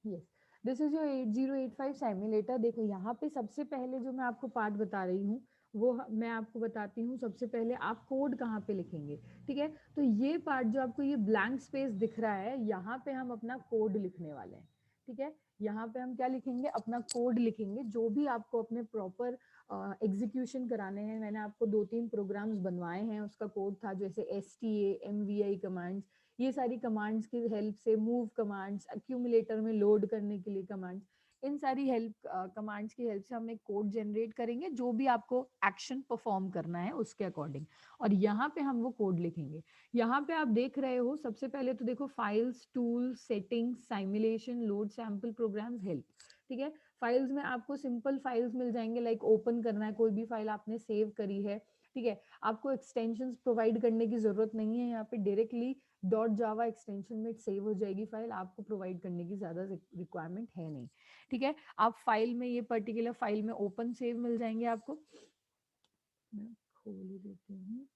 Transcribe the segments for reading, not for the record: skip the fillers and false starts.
Yes, this is your 8085 simulator. देखो यहाँ पे सबसे पहले जो मैं आपको पार्ट बता रही हूँ वो मैं आपको बताती हूँ। सबसे पहले आप कोड कहाँ पे लिखेंगे, ठीक है। तो ये पार्ट जो आपको ये ब्लैंक स्पेस दिख रहा है, यहाँ पे हम अपना कोड लिखने वाले हैं, ठीक है। यहाँ पे हम क्या लिखेंगे, अपना कोड लिखेंगे, जो भी आपको अपने प्रॉपर एग्जीक्यूशन कराने हैं। मैंने आपको 2-3 प्रोग्राम्स बनवाए हैं, उसका कोड था, जैसे STA MVI कमांड्स, ये सारी कमांड्स की हेल्प से, मूव कमांड्स, एक्यूमुलेटर में लोड करने के लिए कमांड्स, इन सारी हेल्प कमांड्स की हेल्प से हम एक कोड जनरेट करेंगे, जो भी आपको एक्शन परफॉर्म करना है उसके अकॉर्डिंग। और यहाँ पे हम वो कोड लिखेंगे। यहाँ पे आप देख रहे हो, सबसे पहले तो देखो files, tools, settings, simulation, load sample, programs, help, ठीक है। फाइल्स में आपको सिंपल फाइल्स मिल जाएंगे, लाइक ओपन करना है, कोई भी फाइल आपने सेव करी है, ठीक है। आपको एक्सटेंशंस प्रोवाइड करने की जरूरत नहीं है, यहाँ पे डायरेक्टली .java एक्सटेंशन में सेव हो जाएगी फाइल, आपको प्रोवाइड करने की ज्यादा रिक्वायरमेंट है नहीं, ठीक है। आप फाइल में, ये पर्टिकुलर फाइल में ओपन सेव मिल जाएंगे आपको। मैं खोल ही देती हूँ।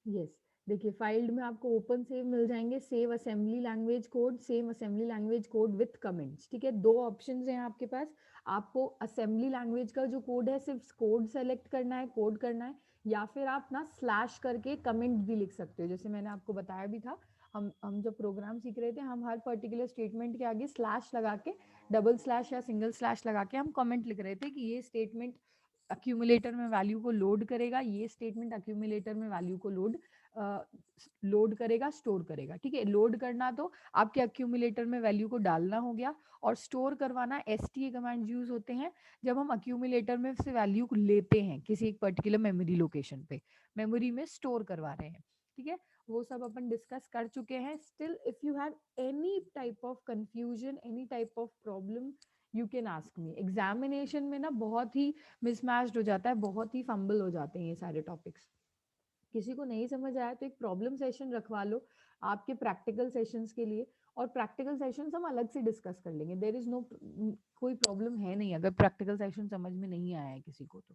यस, देखिए फाइल में आपको ओपन सेव मिल जाएंगे, save assembly language code, same assembly language code with comments, ठीक है। दो ऑप्शंस हैं आपके पास। आपको असेंबली लैंग्वेज का जो कोड है, सिर्फ कोड सेलेक्ट करना है, कोड करना है, या फिर आप ना स्लैश करके कमेंट भी लिख सकते हो, जैसे मैंने आपको बताया भी था। हम जब प्रोग्राम सीख रहे थे, हम हर पर्टिकुलर स्टेटमेंट के आगे स्लैश लगा के, डबल स्लैश या सिंगल स्लैश लगा के हम कमेंट लिख रहे थे कि ये स्टेटमेंट अक्यूमुलेटर में वैल्यू को लोड करेगा, ये स्टेटमेंट अक्यूमुलेटर में वैल्यू को लोड करेगा, स्टोर करेगा, ठीक है। लोड करना तो आपके अक्यूमुलेटर में वैल्यू को डालना हो गया, और स्टोर करवाना STA कमांड यूज होते हैं जब हम अक्यूमुलेटर में से वैल्यू को लेते हैं किसी एक पर्टिकुलर मेमोरी लोकेशन पे, मेमोरी में स्टोर करवा रहे हैं, ठीक है। वो सब अपन डिस्कस कर चुके हैं। Still if you have any type of confusion, any type of problem, you can ask me. Examination में ना बहुत ही मिसमैच्ड हो जाता है, बहुत ही फंबल हो जाते हैं ये सारे टॉपिक्स। किसी को नहीं समझ आया तो एक प्रॉब्लम सेशन रखवा लो आपके प्रैक्टिकल सेशंस के लिए, और प्रैक्टिकल सेशंस हम अलग से डिस्कस कर लेंगे। देर इज नो, कोई प्रॉब्लम है नहीं अगर प्रैक्टिकल सेशन समझ में नहीं आया है किसी को तो,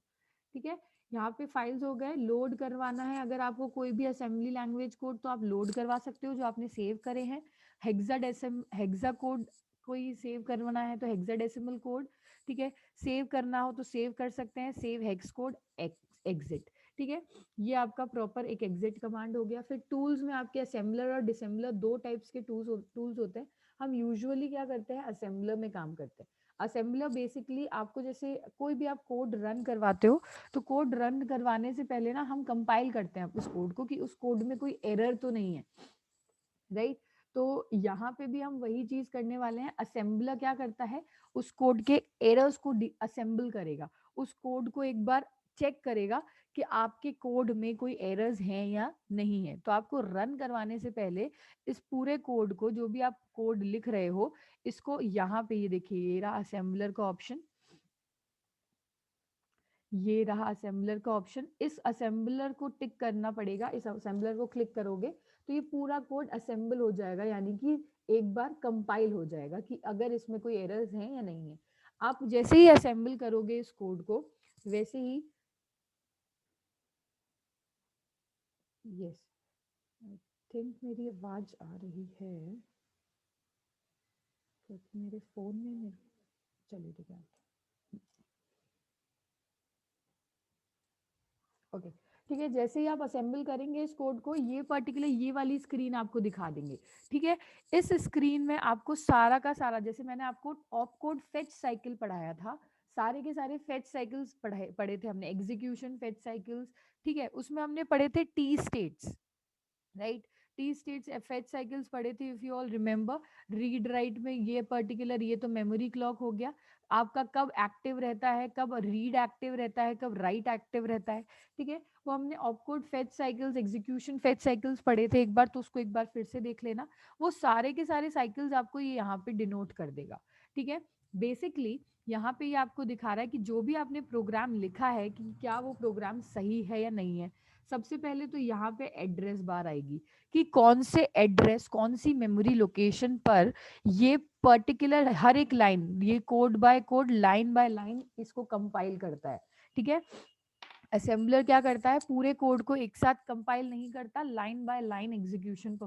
ठीक है। यहाँ पे फाइल्स हो गए, लोड करवाना है अगर आपको कोई भी असेंबली लैंग्वेज कोड, तो आप लोड करवा सकते हो जो आपने सेव करे हैं। हेक्सा कोड कोई सेव करवाना है तो हेक्साडेसिमल कोड, ठीक है। सेव करना हो तो सेव कर सकते हैं, सेव हेक्स कोड एग्जिट, ठीक है। ये आपका प्रॉपर एक एग्जिट कमांड हो गया। फिर टूल्स में आपके असेंबलर और डिसेंबलर, दो टाइप्स के टूल्स होते हैं। हम यूजुअली क्या करते हैं, असेंबलर में काम करते हैं। असेंबलर बेसिकली आपको, जैसे कोई भी आप कोड रन करवाते हो, तो कोड रन करवाने से पहले ना हम कंपाइल करते हैं उस कोड को, कि उस कोड में कोई एरर तो नहीं है, राइट। तो यहाँ पे भी हम वही चीज करने वाले हैं। असेंबलर क्या करता है, उस कोड के एरर्स को असेंबल करेगा, उस कोड को एक बार चेक करेगा कि आपके कोड में कोई एरर्स हैं या नहीं है। तो आपको रन करवाने से पहले इस पूरे कोड को, जो भी आप कोड लिख रहे हो, इसको यहाँ पे, ये देखिए ये रहा असेंबलर का ऑप्शन, ये रहा असेंबलर का ऑप्शन। इस असेंबलर को टिक करना पड़ेगा, इस असेंबलर को क्लिक करोगे तो ये पूरा कोड असेंबल हो जाएगा, यानी कि एक बार कंपाइल हो जाएगा कि अगर इसमें कोई एरर्स हैं या नहीं है। आप जैसे ही असेंबल करोगे इस कोड को, वैसे ही, यस, आई थिंक मेरी आवाज आ रही है, क्योंकि मेरे फोन में मेरे, चलिए ठीक है, ओके, ठीक है। जैसे ही आप असेंबल करेंगे इस कोड को, ये पर्टिकुलर ये वाली स्क्रीन आपको दिखा देंगे, ठीक है। इस स्क्रीन में आपको सारा का सारा, जैसे मैंने आपको ऑप कोड फेच साइकिल पढ़ाया था, सारे के सारे फेच साइकिल्स पढ़े थे हमने, एग्जीक्यूशन फेच साइकिल्स, ठीक है। उसमें हमने पढ़े थे T states, right. T states fetch cycles पढ़े थे, if you all remember. Read write में ये पर्टिकुलर, ये तो मेमोरी क्लॉक हो गया आपका, कब एक्टिव रहता है, कब रीड एक्टिव रहता है, कब राइट एक्टिव रहता है, ठीक है। वो हमने opcode fetch cycles, execution fetch cycles पढ़े थे एक बार, तो उसको एक बार फिर से देख लेना। वो सारे के सारे साइकिल्स आपको ये यहाँ पे डिनोट कर देगा, ठीक है। बेसिकली यहाँ पे ये आपको दिखा रहा है कि जो भी आपने प्रोग्राम लिखा है, कि क्या वो प्रोग्राम सही है या नहीं है। सबसे पहले तो यहाँ पे एड्रेस बार आएगी, कि कौन से एड्रेस, कौन सी मेमोरी लोकेशन पर ये पर्टिकुलर हर एक लाइन, ये code bye code, line by line इसको कंपाइल करता है, ठीक है। असेंबलर क्या करता है, पूरे कोड को एक साथ कंपाइल नहीं करता, line by line execution,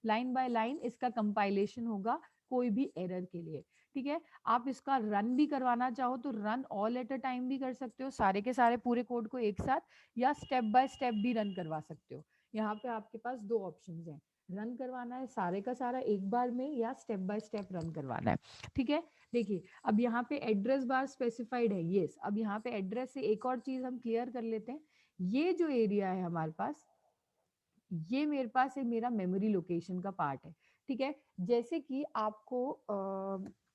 line by line इसका कंपाइलेशन होगा कोई भी एरर के लिए, ठीक है। आप इसका रन भी करवाना चाहो तो run all at a time भी कर सकते हो, सारे के सारे पूरे कोड को एक साथ, या स्टेप बाय स्टेप भी रन करवा सकते हो। यहाँ पे आपके पास दो ऑप्शंस हैं, रन करवाना है सारे का सारा एक बार में या स्टेप बाय स्टेप रन करवाना है, ठीक है। देखिए अब यहाँ पे एड्रेस बार स्पेसिफाइड है, यस। अब यहाँ पे एड्रेस से एक और चीज हम क्लियर कर लेते हैं, ये जो एरिया है हमारे पास, ये मेरे पास है मेरा मेमोरी लोकेशन का पार्ट है, ठीक है। जैसे कि आपको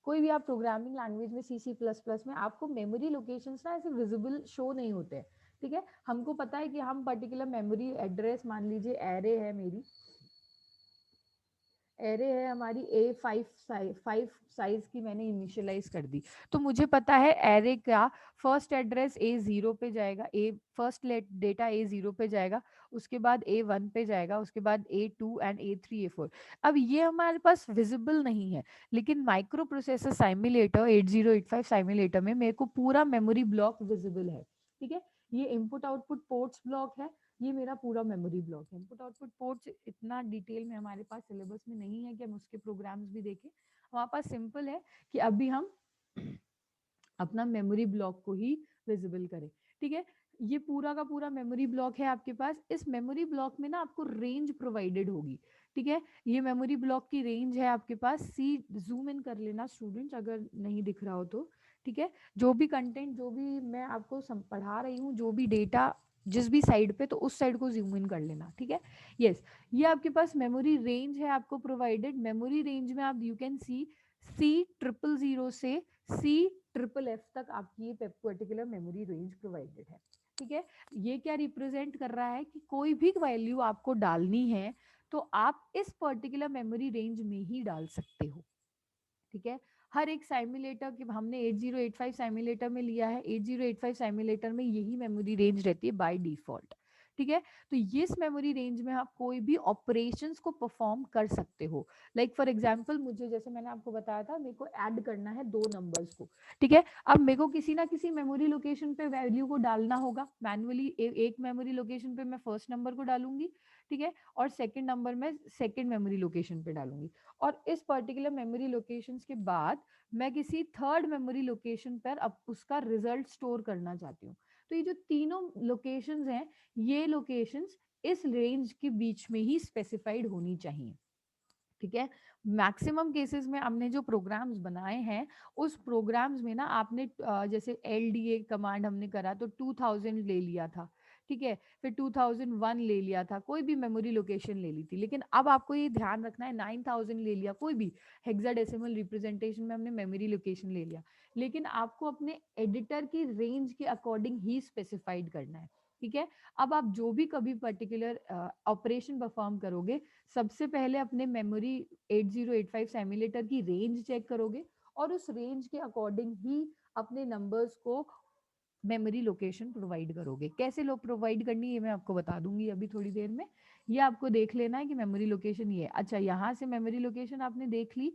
कोई भी आप प्रोग्रामिंग लैंग्वेज में सी सी प्लस प्लस में आपको मेमोरी लोकेशंस ना ऐसे विजिबल शो नहीं होते हैं, ठीक है। हमको पता है कि हम पर्टिकुलर मेमोरी एड्रेस, मान लीजिए एरे है मेरी, एरे है हमारी A5 साइज की मैंने इनिशियलाइज कर दी, तो मुझे पता है एरे का फर्स्ट एड्रेस A0 पे जाएगा, ए फर्स्ट डेटा A0 पे जाएगा, उसके बाद A1 पे जाएगा, उसके बाद A2 एंड A3 A4। अब ये हमारे पास विजिबल नहीं है, लेकिन माइक्रो प्रोसेसर साइमुलेटर 8085 साइमुलेटर में मेरे को पूरा मेमोरी ब्लॉक विजिबल है, ठीक है। ये इनपुट आउटपुट पोर्ट्स ब्लॉक है, ये मेरा पूरा मेमोरी ब्लॉक है। इनपुट आउटपुट पोर्ट्स इतना डिटेल में हमारे पास सिलेबस में नहीं है कि हम उसके प्रोग्राम्स भी देखें, हमारे पास सिंपल है कि अभी हम अपना मेमोरी ब्लॉक को ही विजिबल करें, ठीक है। ये पूरा का पूरा मेमोरी ब्लॉक है आपके पास, इस मेमोरी ब्लॉक में ना आपको रेंज प्रोवाइडेड होगी, ठीक है। ये मेमोरी ब्लॉक की रेंज है आपके पास, सी जूम इन कर लेना स्टूडेंट्स अगर नहीं दिख रहा हो तो, ठीक है। जो भी कंटेंट, जो भी मैं आपको पढ़ा रही हूँ, जो भी डेटा जिस भी साइड पे, तो उस साइड को जूम इन कर लेना, ठीक है। यस, ये आपके पास मेमोरी रेंज है आपको प्रोवाइडेड। मेमोरी रेंज में आप यू कैन C000 से C FFF तक आपकी ये पर्टिकुलर मेमोरी रेंज प्रोवाइडेड है, ठीक है। ये क्या रिप्रेजेंट कर रहा है कि कोई भी वैल्यू आपको डालनी है तो आप इस पर्टिकुलर मेमोरी रेंज में ही डाल सकते हो, ठीक है। हर एक साइमुलेटर के, हमने 8085 साइमुलेटर में लिया है, 8085 साइमुलेटर में यही मेमोरी रेंज रहती है बाय डिफॉल्ट, ठीक है। तो इस मेमोरी रेंज में आप कोई भी ऑपरेशंस को परफॉर्म कर सकते हो। लाइक फॉर एग्जांपल, मुझे जैसे मैंने आपको बताया था, मेरे को ऐड करना है दो नंबर्स को, ठीक है। अब मेरे को किसी ना किसी मेमोरी लोकेशन पे वैल्यू को डालना होगा मैनुअली। एक मेमोरी लोकेशन पे मैं फर्स्ट नंबर को डालूंगी, ठीक है, और सेकंड नंबर में सेकंड मेमोरी लोकेशन पे डालूंगी, और इस पर्टिकुलर मेमोरी लोकेशंस के बाद मैं किसी थर्ड मेमोरी लोकेशन पर अब उसका रिजल्ट स्टोर करना चाहती हूँ। तो ये जो तीनों लोकेशंस हैं, ये लोकेशंस इस रेंज के बीच में ही स्पेसिफाइड होनी चाहिए, ठीक है। मैक्सिमम केसेस में हमने जो प्रोग्राम्स बनाए हैं, उस प्रोग्राम्स में ना आपने जैसे LDA कमांड हमने करा तो 2000 ले लिया था, ठीक है, फिर 2001 ले लिया था, कोई भी मेमोरी लोकेशन ले ली थी। लेकिन अब आपको ये ध्यान रखना है 9000 ले लिया, कोई भी हेक्साडेसिमल रिप्रेजेंटेशन में हमने मेमोरी लोकेशन ले लिया, लेकिन आपको अपने एडिटर की रेंज के अकॉर्डिंग ही स्पेसिफाइड करना है, ठीक है। अब आप जो भी कभी पर्टिकुलर ऑपरेशन परफॉर्म करोगे, सबसे पहले अपने मेमोरी 8085 सिमुलेटर की रेंज चेक करोगे, और उस रेंज के अकॉर्डिंग ही अपने नंबर्स को मेमोरी लोकेशन प्रोवाइड करोगे। कैसे लोग प्रोवाइड करनी है ये मैं आपको बता दूंगी अभी थोड़ी देर में। ये आपको देख लेना है कि मेमोरी लोकेशन ये है। अच्छा, यहाँ से मेमोरी लोकेशन आपने देख ली,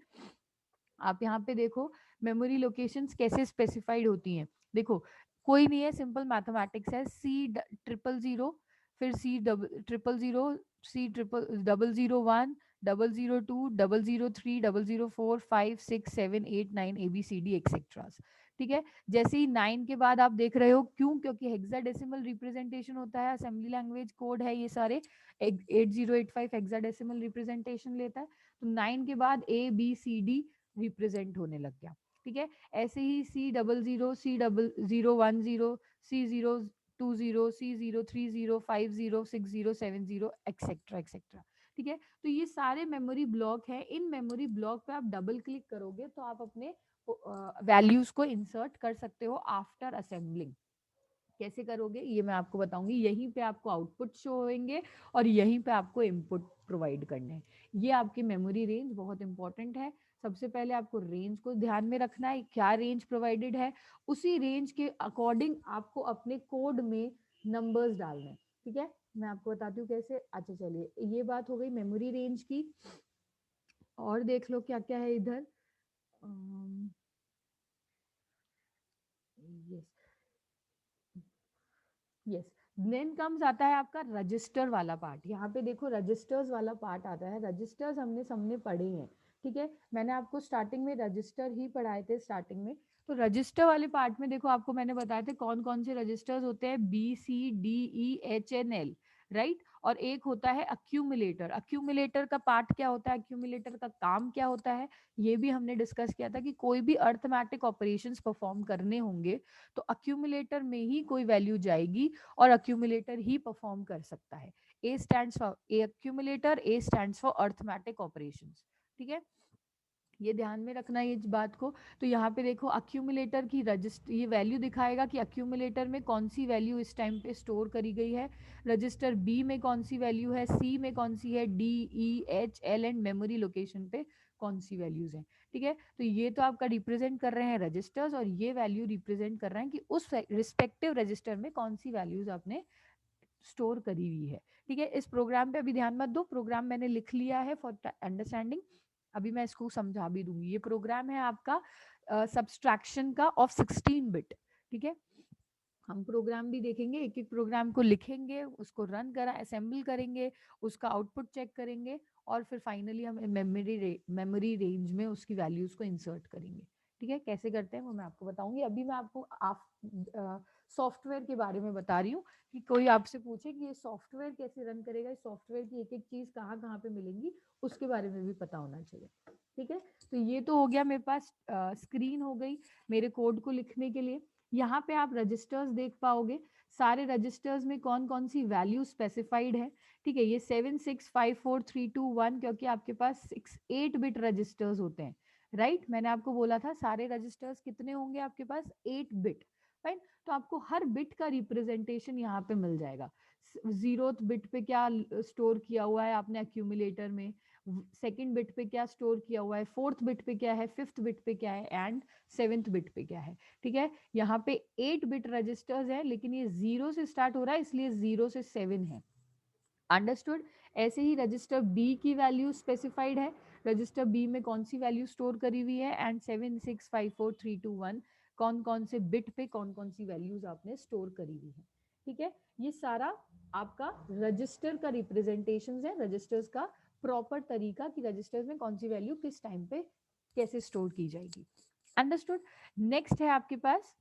आप यहाँ पे देखो मेमोरी लोकेशंस कैसे स्पेसिफाइड होती हैं। देखो, कोई नहीं है, सिंपल मैथमेटिक्स है। C000, फिर C000, C001, 002, 003, 004, 5, 6, 7, 8, 9, ABCD एक्सेट्रा, ठीक है। जैसे ही 9 के बाद आप देख रहे हो, क्यों? क्योंकि हेक्साडेसिमल रिप्रेजेंटेशन होता है, असेंबली लैंग्वेज कोड है ये सारे, 8085 हेक्साडेसिमल रिप्रेजेंटेशन लेता है, तो 9 के बाद ABCD रिप्रेजेंट होने लग गया, ठीक है। ऐसे ही C00, C0010, C020, C030, 50, 60, 70 etcetera etcetera, ठीक है। तो ये सारे मेमोरी ब्लॉक है, इन मेमोरी ब्लॉक पे आप डबल क्लिक करोगे तो आप अपने वैल्यूज को इंसर्ट कर सकते हो आफ्टर असेंबलिंग। कैसे करोगे ये मैं आपको बताऊंगी। यहीं पे आपको आउटपुट शो होंगे और यहीं पे आपको इनपुट प्रोवाइड करने हैं। ये आपकी मेमोरी रेंज बहुत इंपॉर्टेंट है। सबसे पहले आपको रेंज को ध्यान में रखना है, क्या रेंज प्रोवाइडेड है, उसी रेंज के अकॉर्डिंग आपको अपने कोड में नंबर्स डालने हैं, ठीक है। मैं आपको बताती हूँ कैसे। अच्छा चलिए, ये बात हो गई मेमोरी रेंज की, और देख लो क्या क्या है इधर। यस, यस, देन कम्स आता है आपका रजिस्टर वाला पार्ट। यहाँ पे देखो रजिस्टर्स वाला पार्ट आता है। रजिस्टर्स हमने पढ़े हैं, ठीक है, मैंने आपको स्टार्टिंग में रजिस्टर ही पढ़ाए थे स्टार्टिंग में। तो रजिस्टर वाले पार्ट में देखो आपको मैंने बताया था कौन कौन से रजिस्टर्स होते हैं, BCDEHNL, राइट। और एक होता है अक्यूमुलेटर। अक्यूमुलेटर का पार्ट क्या होता है, अक्यूमुलेटर का काम क्या होता है, ये भी हमने डिस्कस किया था कि कोई भी अर्थमेटिक ऑपरेशंस परफॉर्म करने होंगे तो अक्यूमुलेटर में ही कोई वैल्यू जाएगी और अक्यूमुलेटर ही परफॉर्म कर सकता है। ए stands for a accumulator, A stands for arithmetic operations, ठीक है, ये ध्यान में रखना है इस बात को। तो यहाँ पे देखो अक्यूमुलेटर की रजिस्टर, ये वैल्यू दिखाएगा कि अक्यूमुलेटर में कौन सी वैल्यू इस टाइम पे स्टोर करी गई है, रजिस्टर बी में कौन सी वैल्यू है, सी में कौन सी है, DEHL एंड मेमोरी लोकेशन पे कौन सी वैल्यूज हैं, ठीक है। तो ये तो आपका रिप्रेजेंट कर रहे हैं रजिस्टर्स, और ये वैल्यू रिप्रेजेंट कर रहे हैं कि उस रिस्पेक्टिव रजिस्टर में कौन सी वैल्यूज आपने स्टोर करी हुई है, ठीक है। इस प्रोग्राम पे अभी ध्यान मत दो, प्रोग्राम मैंने लिख लिया है फॉर अंडरस्टैंडिंग, अभी मैं इसको समझा भी दूंगी। ये प्रोग्राम है आपका सब्सट्रैक्शन का ऑफ 16 बिट, ठीक है। हम प्रोग्राम भी देखेंगे, एक एक प्रोग्राम को लिखेंगे, उसको रन करा असेंबल करेंगे, उसका आउटपुट चेक करेंगे, और फिर फाइनली हम मेमोरी रेंज में उसकी वैल्यूज को इंसर्ट करेंगे, ठीक है। कैसे करते हैं वो मैं आपको बताऊंगी। अभी मैं आपको सॉफ्टवेयर के बारे में बता रही हूँ कि कोई आपसे पूछे कि ये सॉफ्टवेयर कैसे रन करेगा, इस सॉफ्टवेयर की एक एक चीज कहाँ कहाँ पे मिलेंगी, उसके बारे में भी पता होना चाहिए, ठीक है। तो ये तो हो गया मेरे पास स्क्रीन हो गई मेरे कोड को लिखने के लिए। यहाँ पे आप रजिस्टर्स देख पाओगे, सारे रजिस्टर्स में कौन कौन सी वैल्यू स्पेसिफाइड है, ठीक है। ये 7654321 क्योंकि आपके पास 8 बिट रजिस्टर्स होते हैं, राइट। मैंने आपको बोला था सारे रजिस्टर्स कितने होंगे आपके पास, 8 बिट, राइट। तो आपको हर बिट का रिप्रेजेंटेशन यहाँ पे मिल जाएगा। 0th बिट पे क्या स्टोर किया हुआ है आपने अक्यूमुलेटर में, सेकंड बिट पे क्या स्टोर किया हुआ है, 4th बिट पे क्या है, 5th बिट पे क्या है, एंड 7th बिट पे क्या है, ठीक है। यहाँ पे 8 बिट रजिस्टर्स है, लेकिन ये 0 से स्टार्ट हो रहा है इसलिए 0 से 7 है, अंडरस्टूड। ऐसे ही रजिस्टर बी की वैल्यू स्पेसिफाइड है, रजिस्टर बी में कौन सी वैल्यू स्टोर करी हुई है, एंड 7654321 कौन कौन से बिट पे कौन कौन सी वैल्यूज आपने स्टोर करी हुई है, ठीक है। ये सारा आपका रजिस्टर का रिप्रेजेंटेशन है, रजिस्टर्स का प्रॉपर तरीका कि रजिस्टर्स में कौन सी वैल्यू किस टाइम पे कैसे स्टोर की जाएगी, अंडरस्टूड। नेक्स्ट है आपके पास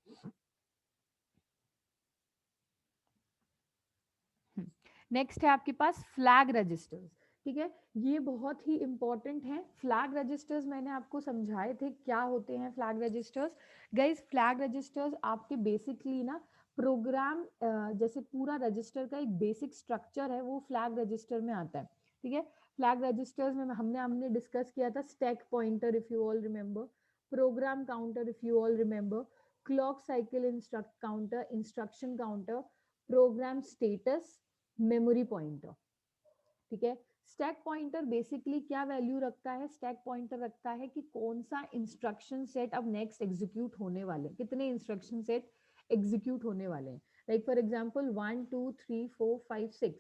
नेक्स्ट है आपके पास फ्लैग रजिस्टर्स, ठीक है। ये बहुत ही इंपॉर्टेंट है। फ्लैग रजिस्टर्स मैंने आपको समझाए थे क्या होते हैं flag registers. Guys flag registers आपके बेसिकली ना प्रोग्राम, जैसे पूरा रजिस्टर का एक बेसिक स्ट्रक्चर है वो फ्लैग रजिस्टर में आता है, ठीक है। फ्लैग रजिस्टर्स में हमने डिस्कस किया था stack pointer if you all remember, program counter if you all remember, clock cycle instruction counter, program status, memory pointer, ठीक है। स्टैक पॉइंटर बेसिकली क्या वैल्यू रखता है, स्टैक पॉइंटर रखता है कि कौन सा इंस्ट्रक्शन सेट अब नेक्स्ट एग्जीक्यूट होने वाले हैं, कितने इंस्ट्रक्शन सेट एग्जीक्यूट होने वाले हैं। Like for example 1 2 3 4 5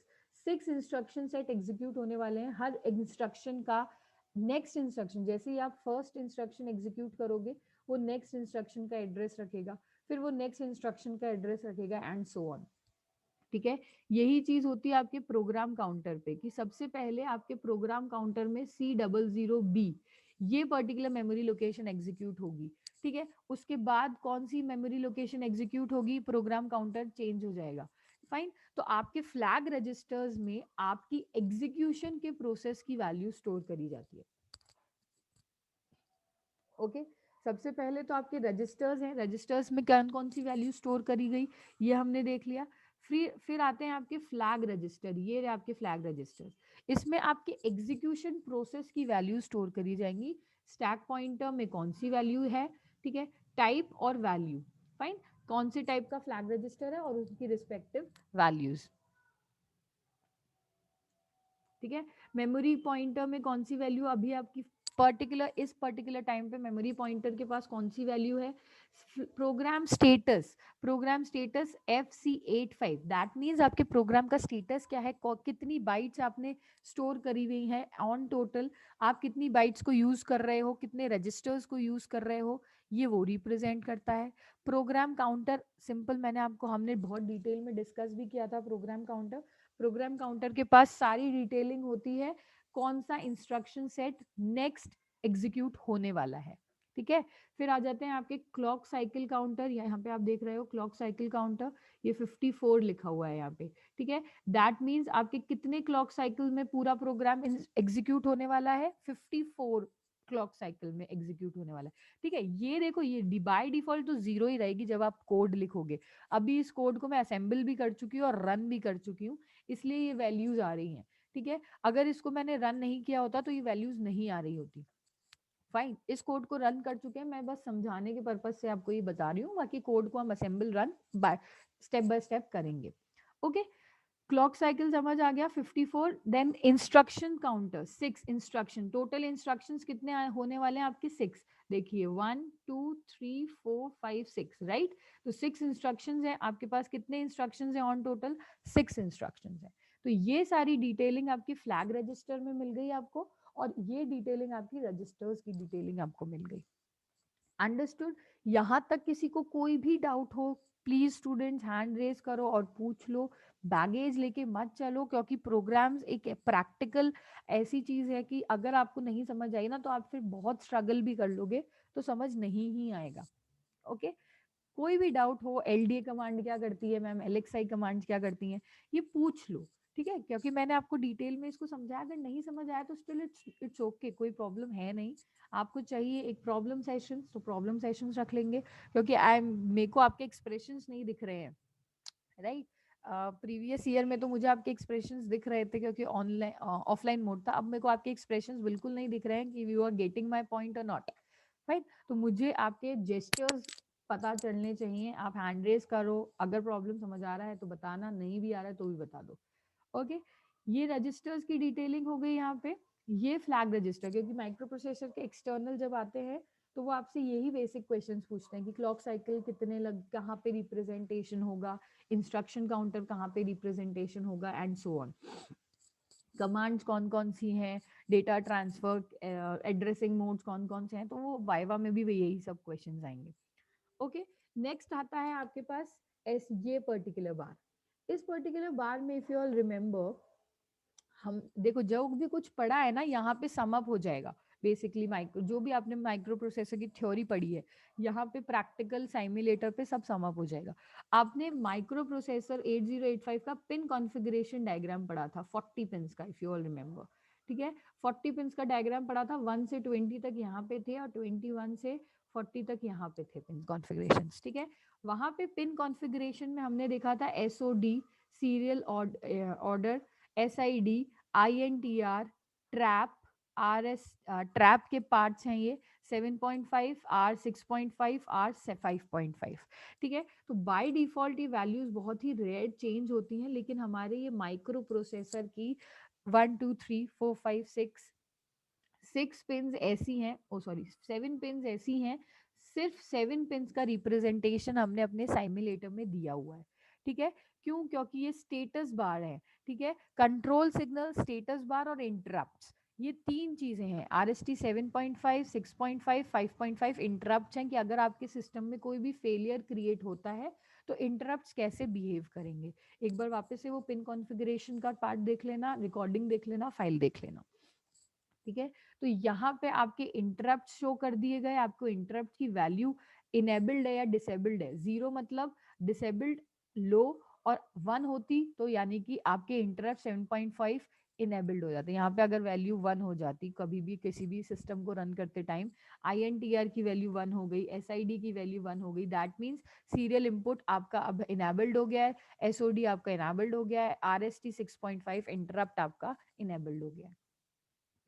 6 instruction set execute होने वाले हैं। हर इंस्ट्रक्शन का नेक्स्ट इंस्ट्रक्शन, जैसे ही आप फर्स्ट इंस्ट्रक्शन एग्जीक्यूट करोगे वो नेक्स्ट इंस्ट्रक्शन का एड्रेस रखेगा, फिर वो नेक्स्ट इंस्ट्रक्शन का एड्रेस रखेगा, एंड सो ऑन, ठीक है। यही चीज होती है आपके प्रोग्राम काउंटर पे कि सबसे पहले आपके प्रोग्राम काउंटर में C00B ये पर्टिकुलर मेमोरी लोकेशन एग्जीक्यूट होगी, ठीक है। उसके बाद कौन सी मेमोरी लोकेशन एग्जीक्यूट होगी, प्रोग्राम काउंटर चेंज हो जाएगा, फाइन। तो आपके फ्लैग रजिस्टर्स में आपकी एग्जीक्यूशन के प्रोसेस की वैल्यू स्टोर करी जाती है, ओके। सबसे पहले तो आपके रजिस्टर्स हैं, रजिस्टर्स में कौन कौन सी वैल्यू स्टोर करी गई ये हमने देख लिया। फिर आते हैं आपके फ्लैग रजिस्टर, ये रहे आपके फ्लैग रजिस्टर्स। इसमें आपके एग्जीक्यूशन प्रोसेस की वैल्यू स्टोर करी जाएंगी। स्टैक पॉइंटर में कौन सी वैल्यू है, ठीक है, टाइप और वैल्यू, फाइन, कौन से टाइप का फ्लैग रजिस्टर है और उसकी रिस्पेक्टिव वैल्यूज, ठीक है। मेमोरी पॉइंटर में कौन सी वैल्यू अभी आपकी इस पर्टिकुलर टाइम पे मेमोरी पॉइंटर के पास कौन सी वैल्यू है, program status FC85। That means आपके प्रोग्राम का स्टेटस क्या है, कितनी बाइट्स आपने स्टोर करी हुई है ऑन टोटल, आप कितनी बाइट्स को यूज कर रहे हो, कितने रजिस्टर्स को यूज कर रहे हो, ये वो रिप्रेजेंट करता है। प्रोग्राम काउंटर सिंपल, हमने बहुत डिटेल में डिस्कस भी किया था प्रोग्राम काउंटर के पास सारी डिटेलिंग होती है, कौन सा इंस्ट्रक्शन सेट नेक्स्ट एग्जीक्यूट होने वाला है, ठीक है। फिर आ जाते हैं आपके क्लॉक साइकिल काउंटर, यहाँ पे आप देख रहे हो क्लॉक साइकिल काउंटर, ये 54 लिखा हुआ है यहाँ पे, ठीक है। दैट मीन्स आपके कितने क्लॉक साइकिल में पूरा प्रोग्राम एग्जीक्यूट होने वाला है, 54 क्लॉक साइकिल में एग्जीक्यूट होने वाला है, ठीक है। ये देखो, ये बाय डिफॉल्ट तो जीरो ही रहेगी जब आप कोड लिखोगे। अभी इस कोड को मैं असेंबल भी कर चुकी हूँ और रन भी कर चुकी हूँ, इसलिए ये वैल्यूज आ रही हैं, ठीक है। अगर इसको मैंने रन नहीं किया होता तो ये वैल्यूज नहीं आ रही होती। फाइन, इस कोड को रन कर चुके हैं, मैं बस समझाने के पर्पज से आपको ये बता रही हूँ, बाकी कोड को हम असेंबल रन बाय स्टेप करेंगे। ओके, क्लॉक साइकिल समझ आ गया 54। Then instruction counter 6 instruction, total instructions कितने होने वाले हैं आपके 6, देखिए 1 2 3 4 5 6, राइट। तो 6 इंस्ट्रक्शंस हैं आपके पास, कितने इंस्ट्रक्शंस हैं ऑन टोटल, 6 इंस्ट्रक्शंस हैं। तो ये सारी डिटेलिंग आपकी फ्लैग रजिस्टर में मिल गई आपको, और ये डिटेलिंग आपकी रजिस्टर्स की डिटेलिंग आपको मिल गई। अंडरस्टूड, यहां तक किसी को कोई भी डाउट हो, प्लीज स्टूडेंट्स हैंड रेज करो और पूछ लो। बैगेज लेके मत चलो, क्योंकि प्रोग्राम्स एक प्रैक्टिकल ऐसी चीज है कि अगर आपको नहीं समझ आई ना तो आप फिर बहुत स्ट्रगल भी कर लोगे, तो समझ नहीं ही आएगा। ओके, कोई भी डाउट हो, LDA कमांड क्या करती है मैम, LXI कमांड क्या करती हैं, ये पूछ लो, ठीक है। क्योंकि मैंने आपको डिटेल में इसको समझाया, अगर नहीं समझ आया तो स्टिल इट्स ओके, कोई प्रॉब्लम है नहीं। आपको चाहिए एक प्रॉब्लम सेशन, तो प्रॉब्लम सेशंस रख लेंगे, क्योंकि मेरे को आपके एक्सप्रेशंस नहीं दिख रहे हैं, राइट। प्रीवियस ईयर में तो मुझे आपके एक्सप्रेशंस दिख रहे थे, क्योंकि ऑनलाइन ऑफलाइन मोड था। अब मेरे को आपके एक्सप्रेशंस बिल्कुल नहीं दिख रहे हैं कि you are getting my point और नॉट, राइट। तो मुझे आपके जेस्चर्स पता चलने चाहिए, आप हैंड रेज करो, अगर प्रॉब्लम समझ आ रहा है तो बताना, नहीं भी आ रहा है तो भी बता दो। ओके, ये रजिस्टर्स की डिटेलिंग हो गई यहाँ पे। ये फ्लैग रजिस्टर, क्योंकि माइक्रो प्रोसेसर के एक्सटर्नल जब आते हैं तो वो आपसे यही बेसिक क्वेश्चंस पूछते हैं कि क्लॉक साइकिल कितने कहाँ पे रिप्रेजेंटेशन होगा, इंस्ट्रक्शन काउंटर कहाँ पे रिप्रेजेंटेशन होगा, एंड सो ऑन। कमांड्स कौन कौन सी हैं, डेटा ट्रांसफर एड्रेसिंग मोड्स कौन कौन से हैं, तो वो वाइवा में भी यही सब क्वेश्चंस आएंगे। ओके, नेक्स्ट आता है आपके पास ये पर्टिकुलर बार। इस पर्टिकुलर बार में इफ यू ऑल रिमेम्बर, हम देखो जो भी कुछ पढ़ा है ना यहाँ पे सम अप हो जाएगा। बेसिकली माइक्रो, जो भी आपने माइक्रो प्रोसेसर की थ्योरी पढ़ी है, यहाँ पे प्रैक्टिकल साइमुलेटर पे सब सम अप हो जाएगा। आपने माइक्रो प्रोसेसर 8085 का पिन कॉन्फ़िगरेशन डायग्राम पढ़ा था, 40 पिंस का, इफ यू ऑल रिमेम्बर, ठीक है। 40 पिंस का डायग्राम पढ़ा था, 1 से 20 तक यहाँ पे थे और 21 से 40 तक यहाँ पे थे पिन कॉन्फ़िगरेशन, ठीक है। वहां पे पिन कॉन्फ़िगरेशन में हमने देखा था SOD, serial order, SID, INTR, trap, RS, trap के पार्ट्स हैं ये 7.5, R 6.5, R 5.5, ठीक है। तो बाय डिफॉल्ट ये वैल्यूज बहुत ही रेयर चेंज होती हैं, लेकिन हमारे ये माइक्रो प्रोसेसर की 1 2 3 4 5 6 पिंस ऐसी हैं, ओ सॉरी 7 पिंस ऐसी हैं, सिर्फ 7 पिंस का रिप्रेजेंटेशन हमने अपने साइमुलेटर में दिया हुआ है, ठीक है। क्यों, क्योंकि ये स्टेटस बार है, ठीक है। कंट्रोल सिग्नल, स्टेटस बार और इंटरप्ट्स, ये तीन चीजें हैं। RST 7.5, 6.5, 5.5 इंटरप्ट हैं, कि अगर आपके सिस्टम में कोई भी फेलियर क्रिएट होता है तो इंटरप्ट्स कैसे बिहेव करेंगे। एक बार वापस से वो पिन कॉन्फ़िगरेशन का पार्ट देख लेना, रिकॉर्डिंग देख लेना, फाइल देख लेना, ठीक है। तो यहाँ पे आपके इंटरप्ट शो कर दिए गए, आपको इंटरप्ट की वैल्यू इनेबल्ड है या डिसेबल्ड है। 0 मतलब डिसेबल्ड लो, और 1 होती तो यानी कि आपके इंटरप्ट 7.5 इनेबल्ड हो जाते। यहाँ पे अगर वैल्यू 1 हो जाती कभी भी किसी भी सिस्टम को रन करते टाइम, INTR की वैल्यू 1 हो गई, SID की वैल्यू 1 हो गई, दैट मीन्स सीरियल इनपुट आपका अब इनेबल्ड हो गया है, SOD आपका इनेबल्ड हो गया है, RST 6.5 इंटरप्ट आपका इनेबल्ड हो गया है,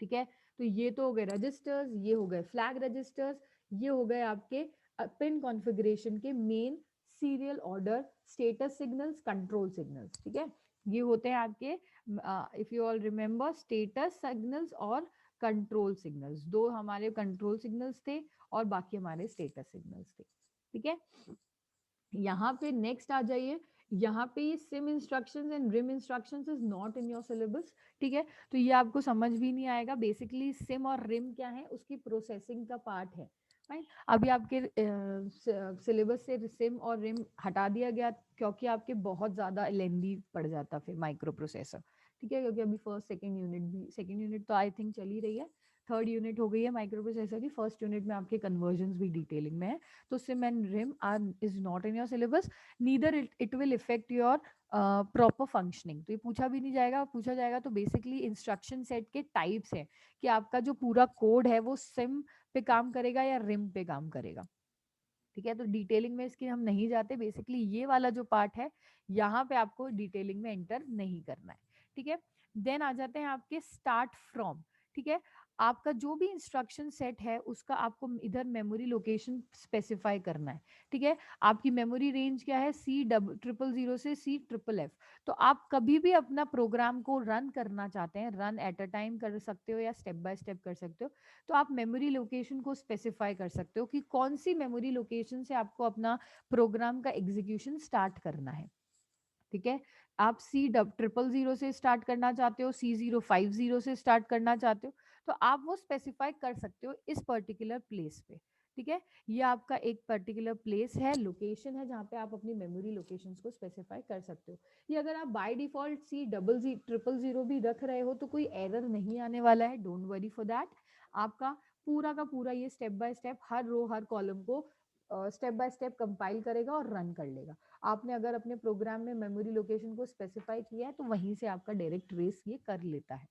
ठीक है। तो ये तो हो गए रजिस्टर्स, ये हो गए फ्लैग रजिस्टर्स, ये हो गए आपके पिन कॉन्फ़िगरेशन के main serial order status signals, control signals, ठीक है। ये होते हैं आपके, if you all remember, status signals और कंट्रोल सिग्नल्स। दो हमारे कंट्रोल सिग्नल्स थे और बाकी हमारे स्टेटस सिग्नल्स थे। ठीक है, यहाँ पे नेक्स्ट आ जाइए। यहाँ पे ये SIM instructions and RIM instructions is not in your syllabus. ठीक है, तो ये आपको समझ भी नहीं आएगा। बेसिकली सिम और रिम क्या है, उसकी प्रोसेसिंग का पार्ट है। राइट, अभी आपके सिलेबस से सिम और रिम हटा दिया गया क्योंकि आपके बहुत ज़्यादा लेंदी पड़ जाता फिर माइक्रो प्रोसेसर। ठीक है, क्योंकि अभी फर्स्ट सेकेंड यूनिट भी, सेकेंड यूनिट तो आई थिंक चल ही रही है, थर्ड यूनिट हो गई है माइक्रो प्रोसेसर की, फर्स्ट यूनिट में आपके कन्वर्जन्स भी डिटेलिंग में है। तो SIM and RIM are is not in your syllabus, neither it will effect your proper functioning. तो ये पूछा भी नहीं जाएगा, पूछा जाएगा तो बेसिकली इंस्ट्रक्शन सेट के टाइप्स हैं कि आपका जो पूरा कोड है वो सिम पे काम करेगा या रिम पे काम करेगा। ठीक है, तो डिटेलिंग में इसकी हम नहीं जाते, बेसिकली ये वाला जो पार्ट है यहाँ पे आपको डिटेलिंग में एंटर नहीं करना है। ठीक है, देन आ जाते हैं आपके स्टार्ट फ्रॉम। ठीक है, आपका जो भी इंस्ट्रक्शन सेट है उसका आपको इधर मेमोरी लोकेशन स्पेसिफाई करना है। ठीक है, आपकी मेमोरी रेंज क्या है, C00 से CFFF। तो आप कभी भी अपना प्रोग्राम को रन करना चाहते हैं, रन एट अ टाइम कर सकते हो या स्टेप बाय स्टेप कर सकते हो, तो आप मेमोरी लोकेशन को स्पेसिफाई कर सकते हो कि कौन सी मेमोरी लोकेशन से आपको अपना प्रोग्राम का एग्जीक्यूशन स्टार्ट करना है। ठीक है, आप C00 से स्टार्ट करना चाहते हो, C050 से स्टार्ट करना चाहते हो, तो आप वो स्पेसिफाई कर सकते हो इस पर्टिकुलर प्लेस पे। ठीक है, ये आपका एक पर्टिकुलर प्लेस है, लोकेशन है, जहाँ पे आप अपनी मेमोरी लोकेशंस को स्पेसिफाई कर सकते हो। ये अगर आप बाय डिफॉल्ट C00 भी रख रहे हो तो कोई एरर नहीं आने वाला है, डोंट वरी फॉर दैट। आपका पूरा का पूरा ये स्टेप बाय स्टेप हर रो हर कॉलम को स्टेप बाय स्टेप कंपाइल करेगा और रन कर लेगा। आपने अगर अपने प्रोग्राम में मेमोरी लोकेशन को स्पेसिफाई किया है तो वहीं से आपका डायरेक्ट ट्रेस ये कर लेता है।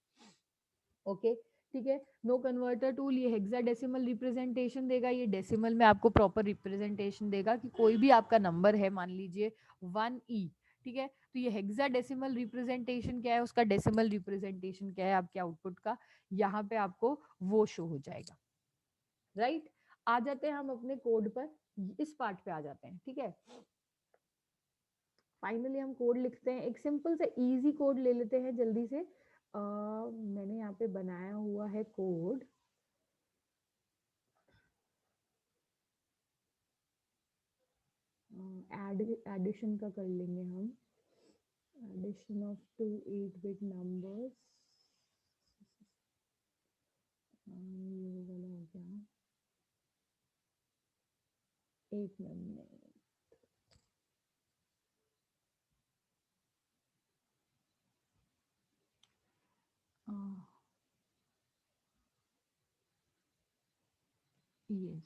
ओके, ठीक है, नो कन्वर्टर टूल ये हेक्साडेसिमल रिप्रेजेंटेशन देगा, ये डेसिमल में आपको प्रॉपर रिप्रेजेंटेशन देगा कि कोई भी आपका नंबर है, मान लीजिए 1E। ठीक है, तो ये हेक्साडेसिमल रिप्रेजेंटेशन क्या है, उसका डेसिमल रिप्रेजेंटेशन क्या है आपके आउटपुट का, यहाँ पे आपको वो शो हो जाएगा। राइट, आ जाते हैं हम अपने कोड पर, इस पार्ट पे आ जाते हैं। ठीक है, फाइनली हम कोड लिखते हैं, एक सिंपल से इजी कोड ले लेते हैं जल्दी से। मैंने यहाँ पे बनाया हुआ है कोड। एडिशन का कर लेंगे हम, addition of to 8-bit numbers. ये वाला हो गया, एक मिनट। यस,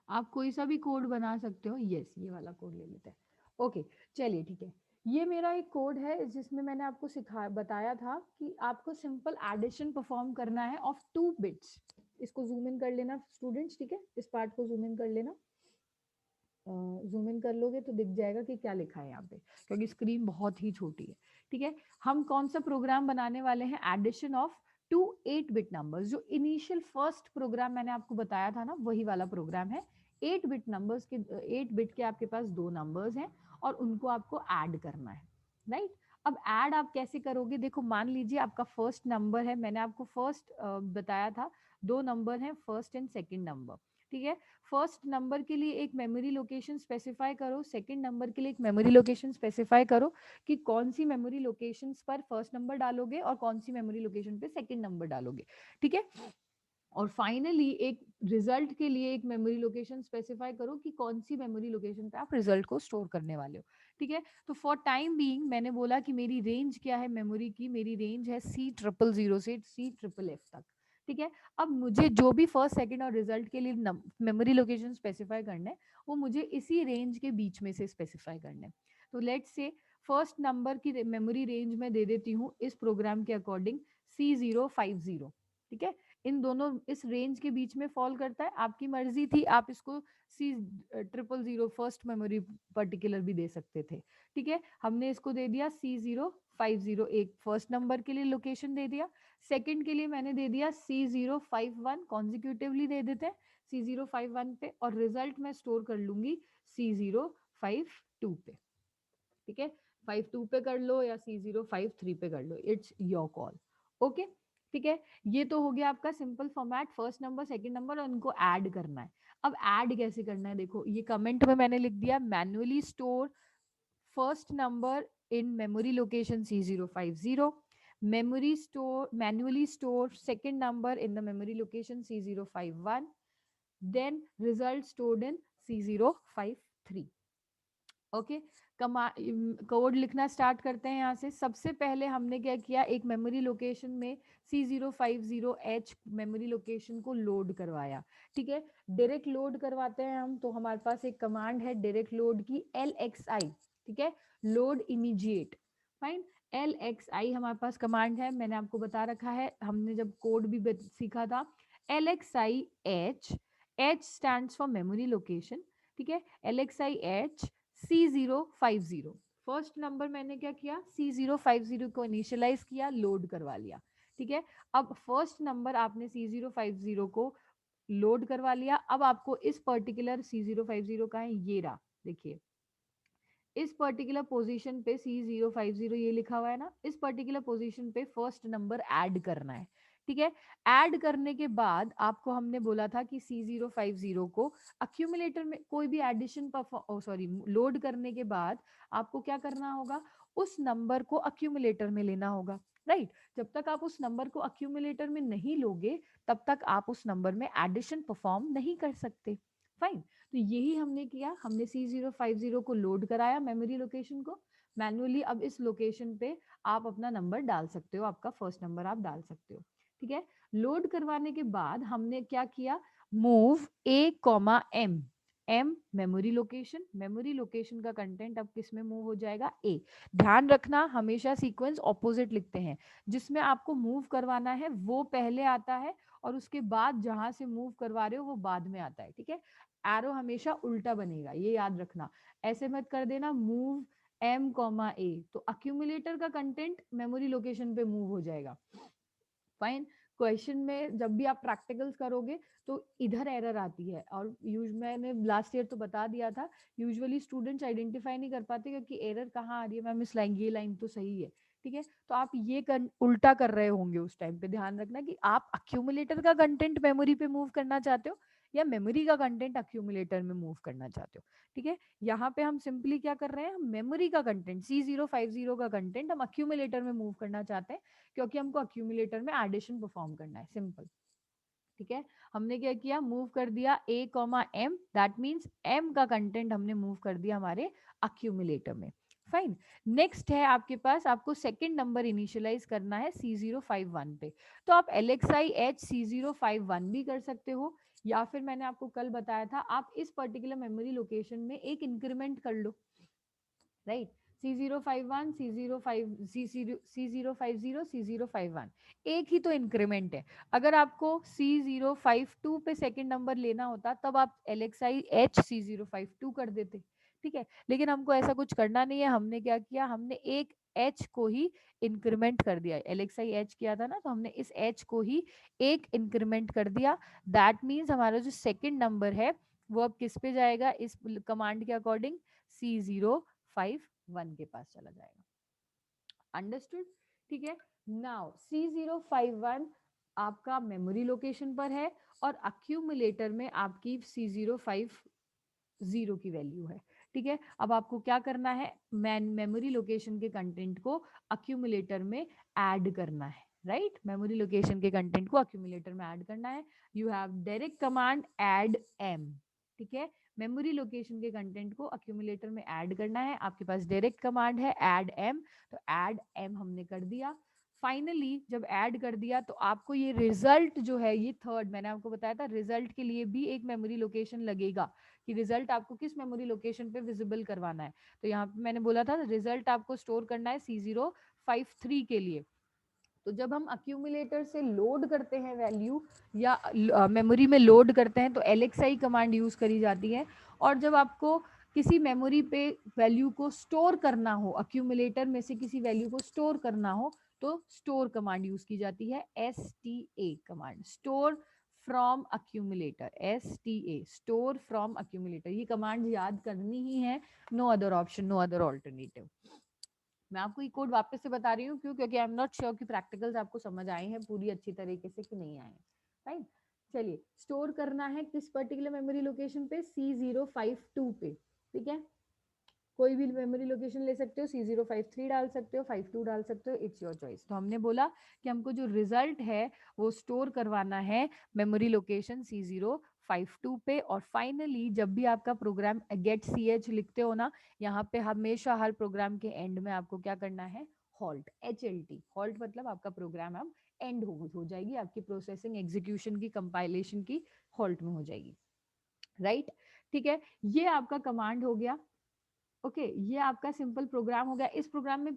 आप कोई सा भी कोड बना सकते हो। यस, ये वाला कोड ले लेते हैं। ओके, चलिए ठीक है, ये मेरा एक कोड है जिसमें मैंने आपको बताया था कि आपको सिंपल एडिशन परफॉर्म करना है ऑफ 2 बिट्स। इसको जूम इन कर लेना स्टूडेंट्स। ठीक है, इस पार्ट को जूम इन कर लेना। जूम इन कर लोगे तो दिख जाएगा कि क्या लिखा है यहाँ पे, क्योंकि स्क्रीन बहुत ही छोटी है। ठीक है, हम कौन सा प्रोग्राम बनाने वाले हैं, एडिशन ऑफ 2 8-bit नंबर्स। जो इनिशियल फर्स्ट प्रोग्राम मैंने आपको बताया था ना, वही वाला प्रोग्राम है। 8 बिट नंबर्स के, 8 बिट के आपके पास दो नंबर्स हैं और उनको आपको ऐड करना है। राइट, अब ऐड आप कैसे करोगे, देखो मान लीजिए आपका फर्स्ट नंबर है, मैंने आपको फर्स्ट बताया था, दो नंबर हैं, फर्स्ट एंड सेकंड नंबर। ठीक है, फर्स्ट नंबर के लिए एक मेमोरी लोकेशन स्पेसिफाई करो, सेकंड नंबर के लिए एक मेमोरी लोकेशन स्पेसिफाई करो कि कौन सी मेमोरी लोकेशंस पर फर्स्ट नंबर डालोगे और कौन सी मेमोरी लोकेशन पे सेकंड नंबर डालोगे। ठीक है, और फाइनली एक रिजल्ट के लिए एक मेमोरी लोकेशन स्पेसिफाई करो कि कौन सी मेमोरी लोकेशन पे आप रिजल्ट को स्टोर करने वाले हो। ठीक है, तो फॉर टाइम बीइंग मैंने बोला कि मेरी रेंज क्या है मेमोरी की, मेरी रेंज है C000 से CFFF तक। ठीक है, अब मुझे जो भी फर्स्ट सेकंड और रिजल्ट के लिए मेमोरी लोकेशन स्पेसिफाई करना है वो मुझे इसी रेंज के बीच में से स्पेसिफाई करना है। तो लेट्स से फर्स्ट नंबर की मेमोरी रेंज में दे देती हूँ इस प्रोग्राम के अकॉर्डिंग C050। ठीक है, इन दोनों इस रेंज के बीच में फॉल करता है, आपकी मर्जी थी, आप इसको C000 फर्स्ट मेमोरी पर्टिकुलर भी दे सकते थे। ठीक है, हमने इसको दे दिया C050, एक फर्स्ट नंबर के लिए लोकेशन दे दिया, सेकंड के लिए मैंने दे दिया C051, कॉन्जिक्यूटिवली दे देते हैं C051 पे, और रिजल्ट मैं स्टोर कर लूंगी C052 पे। ठीक है, 52 पे कर लो या C053 पे कर लो, इट्स योर कॉल। ओके, ठीक है। ये तो हो गया आपका simple format, first number second number और उनको ऐड करना है। अब ऐड कैसे करना है, देखो ये कमेंट में मैंने लिख दिया, manually store first number in memory location C050, manually store second number in the memory location C051, then result stored in C053। Okay, code लिखना स्टार्ट करते हैं यहाँ से। सबसे पहले हमने क्या किया, एक मेमोरी लोकेशन में C050H मेमोरी लोकेशन को लोड करवाया। ठीक है, डायरेक्ट लोड करवाते हैं हम, तो हमारे पास एक कमांड है डायरेक्ट लोड की, LXI। ठीक है, लोड इमीडिएट। फाइन, LXI हमारे पास कमांड है, मैंने आपको बता रखा है, हमने जब कोड भी सीखा था। LXI H, H stands for memory location. ठीक है, LXI H C050, first number मैंने क्या किया, C050 को इनिशियलाइज किया, लोड करवा लिया। ठीक है, अब फर्स्ट नंबर आपने C050 को लोड करवा लिया। अब आपको इस पर्टिकुलर C050 का है, ये रहा, देखिए इस पर्टिकुलर पोजीशन पे C050 ये लिखा हुआ है ना, इस पर्टिकुलर पोजीशन पे फर्स्ट नंबर ऐड करना है। ठीक है, ऐड करने के बाद आपको हमने बोला था कि C050 को अक्यूमुलेटर में कोई भी एडिशन सॉरी लोड करने के बाद आपको क्या करना होगा, उस नंबर को अक्यूमुलेटर में लेना होगा। राइट, जब तक आप उस नंबर को अक्यूमुलेटर में नहीं लोगे तब तक आप उस नंबर में एडिशन परफॉर्म नहीं कर सकते। फाइन, तो यही हमने किया, हमने C050 को लोड कराया मेमोरी लोकेशन को मैन्युअली। अब इस लोकेशन पे आप अपना नंबर डाल सकते हो, आपका फर्स्ट नंबर आप डाल सकते हो। ठीक है, लोड करवाने के बाद हमने क्या किया, move A, M memory location, memory location का कंटेंट अब किस में मूव हो जाएगा, A। ध्यान रखना हमेशा सीक्वेंस ऑपोजिट लिखते हैं, जिसमें आपको मूव करवाना है वो पहले आता है और उसके बाद जहां से मूव करवा रहे हो वो बाद में आता है। ठीक है, एरो हमेशा उल्टा बनेगा, ये याद रखना। ऐसे मत कर देना मूव M, A, तो अक्यूमुलेटर का कंटेंट मेमोरी लोकेशन पे मूव हो जाएगा। फाइन, क्वेश्चन में जब भी आप प्रैक्टिकल्स करोगे तो इधर एरर आती है, और मैंने लास्ट ईयर तो बता दिया था, यूजुअली स्टूडेंट्स आइडेंटिफाई नहीं कर पाते क्योंकि एरर कहाँ आ रही है, मैम इस लाइन, ये लाइन तो सही है। ठीक है, तो आप ये उल्टा कर रहे होंगे उस टाइम पे, ध्यान रखना कि आप अक्यूमुलेटर का कंटेंट मेमोरी पे मूव करना चाहते हो या मेमोरी का कंटेंट अक्यूमुलेटर में मूव करना चाहते हो। ठीक है, यहाँ पे हम सिंपली क्या कर रहे हैं, हम मेमोरी का कंटेंट C050 का कंटेंट हम अक्यूमुलेटर में मूव करना चाहते हैं क्योंकि हमको अक्यूमुलेटर में एडिशन परफॉर्म करना है, सिंपल। ठीक है, हमने क्या किया, मूव कर दिया A, M, that means M का कंटेंट हमने मूव कर दिया हमारे अक्यूमुलेटर में। फाइन, नेक्स्ट है आपके पास, आपको सेकंड नंबर इनिशियलाइज करना है C051 पे, तो आप LXI H C051 भी कर सकते हो, या फिर मैंने आपको कल बताया था आप इस पर्टिकुलर मेमोरी लोकेशन में एक इंक्रीमेंट कर लो। राइट, C051 C050 C051 एक ही तो इंक्रीमेंट है। अगर आपको C052 पे सेकंड नंबर लेना होता तब आप LXI H C052 कर देते। ठीक है, लेकिन हमको ऐसा कुछ करना नहीं है, हमने क्या किया, हमने एक H को ही इंक्रीमेंट कर दिया, LXI H किया था ना, तो हमने इस H को ही एक इंक्रीमेंट कर दिया। दैट मीन्स हमारा जो सेकंड नंबर है वो अब किस पे जाएगा, इस कमांड के अकॉर्डिंग C051 के पास चला जाएगा। अंडरस्टूड, ठीक है। नाउ C051 आपका मेमोरी लोकेशन पर है और अक्यूमुलेटर में आपकी C050 की वैल्यू है। ठीक है, अब आपको क्या करना है, मेमोरी लोकेशन के कंटेंट को अक्यूमुलेटर में ऐड करना है। राइट, मेमोरी लोकेशन के कंटेंट को अक्यूमुलेटर में ऐड करना है। You have direct command add M। ठीक है, मेमोरी लोकेशन के कंटेंट को अक्यूमुलेटर में ऐड करना है, आपके पास डायरेक्ट कमांड है ऐड M, तो ऐड M हमने कर दिया। फाइनली जब ऐड कर दिया तो आपको ये रिजल्ट जो है, ये थर्ड मैंने आपको बताया था, रिजल्ट के लिए भी एक मेमोरी लोकेशन लगेगा कि रिजल्ट आपको किस मेमोरी लोकेशन पे विजिबल करवाना है। तो यहाँ पे मैंने बोला था रिजल्ट आपको स्टोर करना है C053 के लिए। तो जब हम अक्यूमुलेटर से लोड करते हैं वैल्यू या मेमोरी में लोड करते हैं तो LXI कमांड यूज करी जाती है, और जब आपको किसी मेमोरी पे वैल्यू को स्टोर करना हो, अक्यूमुलेटर में से किसी वैल्यू को स्टोर करना हो तो स्टोर कमांड यूज की जाती है, STA command, store from accumulator, STA, store from accumulator. ये कमांड याद करनी ही है, no other option, no other alternative. मैं आपको ये कोड वापस से बता रही हूँ क्यों, क्योंकि आई एम नॉट श्योर कि प्रैक्टिकल्स आपको समझ आए हैं पूरी अच्छी तरीके से कि नहीं आए हैं, राइट। चलिए, स्टोर करना है किस पर्टिकुलर मेमोरी लोकेशन पे, C052 पे, ठीक है। कोई भी मेमोरी लोकेशन ले सकते हो, C053 डाल सकते हो, 52 डाल सकते हो, इट्स योर चॉइस। तो हमने बोला कि हमको जो रिजल्ट है वो स्टोर करवाना है मेमोरी लोकेशन C052 पे। और फाइनली जब भी आपका प्रोग्राम गेट ch लिखते हो ना, यहाँ पे हमेशा हर प्रोग्राम के एंड में आपको क्या करना है, हॉल्ट, HLT, हॉल्ट मतलब आपका प्रोग्राम अब एंड हो जाएगी, आपकी प्रोसेसिंग एग्जीक्यूशन की कंपाइलेशन की हॉल्ट में हो जाएगी, राइट। ठीक है, ये आपका कमांड हो गया। ओके ये आपका सिंपल प्रोग्राम हो गया। इस प्रोग्राम में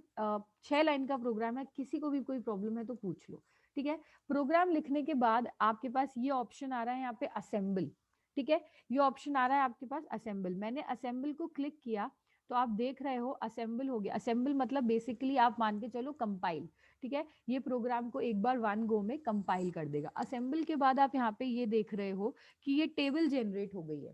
6 लाइन का प्रोग्राम है, किसी को भी कोई प्रॉब्लम है तो पूछ लो, ठीक है। प्रोग्राम लिखने के बाद आपके पास ये ऑप्शन आ रहा है यहाँ पे असेंबल, ठीक है, ये ऑप्शन आ रहा है आपके पास असेंबल। मैंने असेंबल को क्लिक किया तो आप देख रहे हो असेंबल हो गया। असेंबल मतलब बेसिकली आप मान के चलो कंपाइल, ठीक है, ये प्रोग्राम को एक बार वन गो में कंपाइल कर देगा। असेंबल के बाद आप यहाँ पे ये देख रहे हो कि ये टेबल जनरेट हो गई है,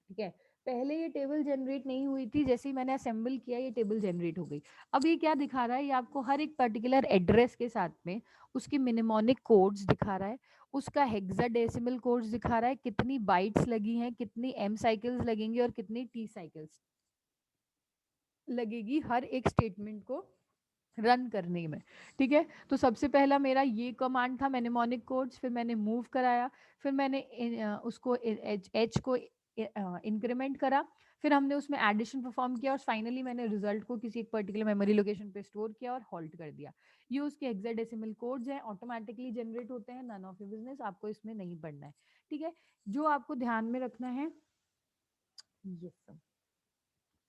ठीक है। पहले ये टेबल जनरेट नहीं हुई थी, जैसे ही मैंने असेंबल किया ये टेबल जनरेट हो गई। अब ये क्या दिखा रहा है, ये आपको हर एक पर्टिकुलर एड्रेस के साथ में उसकी मिनेमोनिक कोड्स दिखा रहा है, उसका हेक्साडेसिमल कोड्स दिखा रहा है, कितनी बाइट्स लगी हैं, कितनी एम साइकिल्स लगेंगी और कितनी टी साइकिल्स लगेगी हर एक स्टेटमेंट को रन करने में, ठीक है। तो सबसे पहला मेरा ये कमांड था मेनेमोनिक कोड्स, फिर मैंने मूव कराया, फिर मैंने उसको एच को इंक्रीमेंट करा, फिर हमने उसमें एडिशन परफॉर्म किया और फाइनली मैंने रिजल्ट को किसी एक पर्टिकुलर मेमोरी लोकेशन पे स्टोर किया और हॉल्ट कर दिया। ये उसके हेक्साडेसिमल कोड्स हैं, ऑटोमेटिकली जनरेट होते हैं, नन ऑफ योर बिजनेस, आपको इसमें नहीं पढ़ना है, ठीक है। जो आपको ध्यान में रखना है ये सब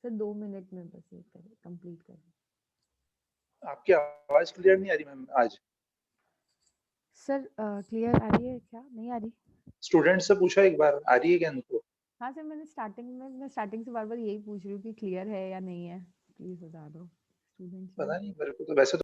सर 2 मिनट में बस ये करें, कंप्लीट करें। आपकी आवाज क्लियर नहीं आ रही मैम आज। सर क्लियर आ रही है क्या, नहीं आ रही? स्टूडेंट से पूछा एक बार, आ रही है क्या इनको? हाँ सर, मैं स्टार्टिंग से बार बार यही पूछ रही हूँ कि क्लियर है या नहीं है, प्लीज बता दो स्टूडेंट्स पता में। नहीं मेरे को तो, वैसे तो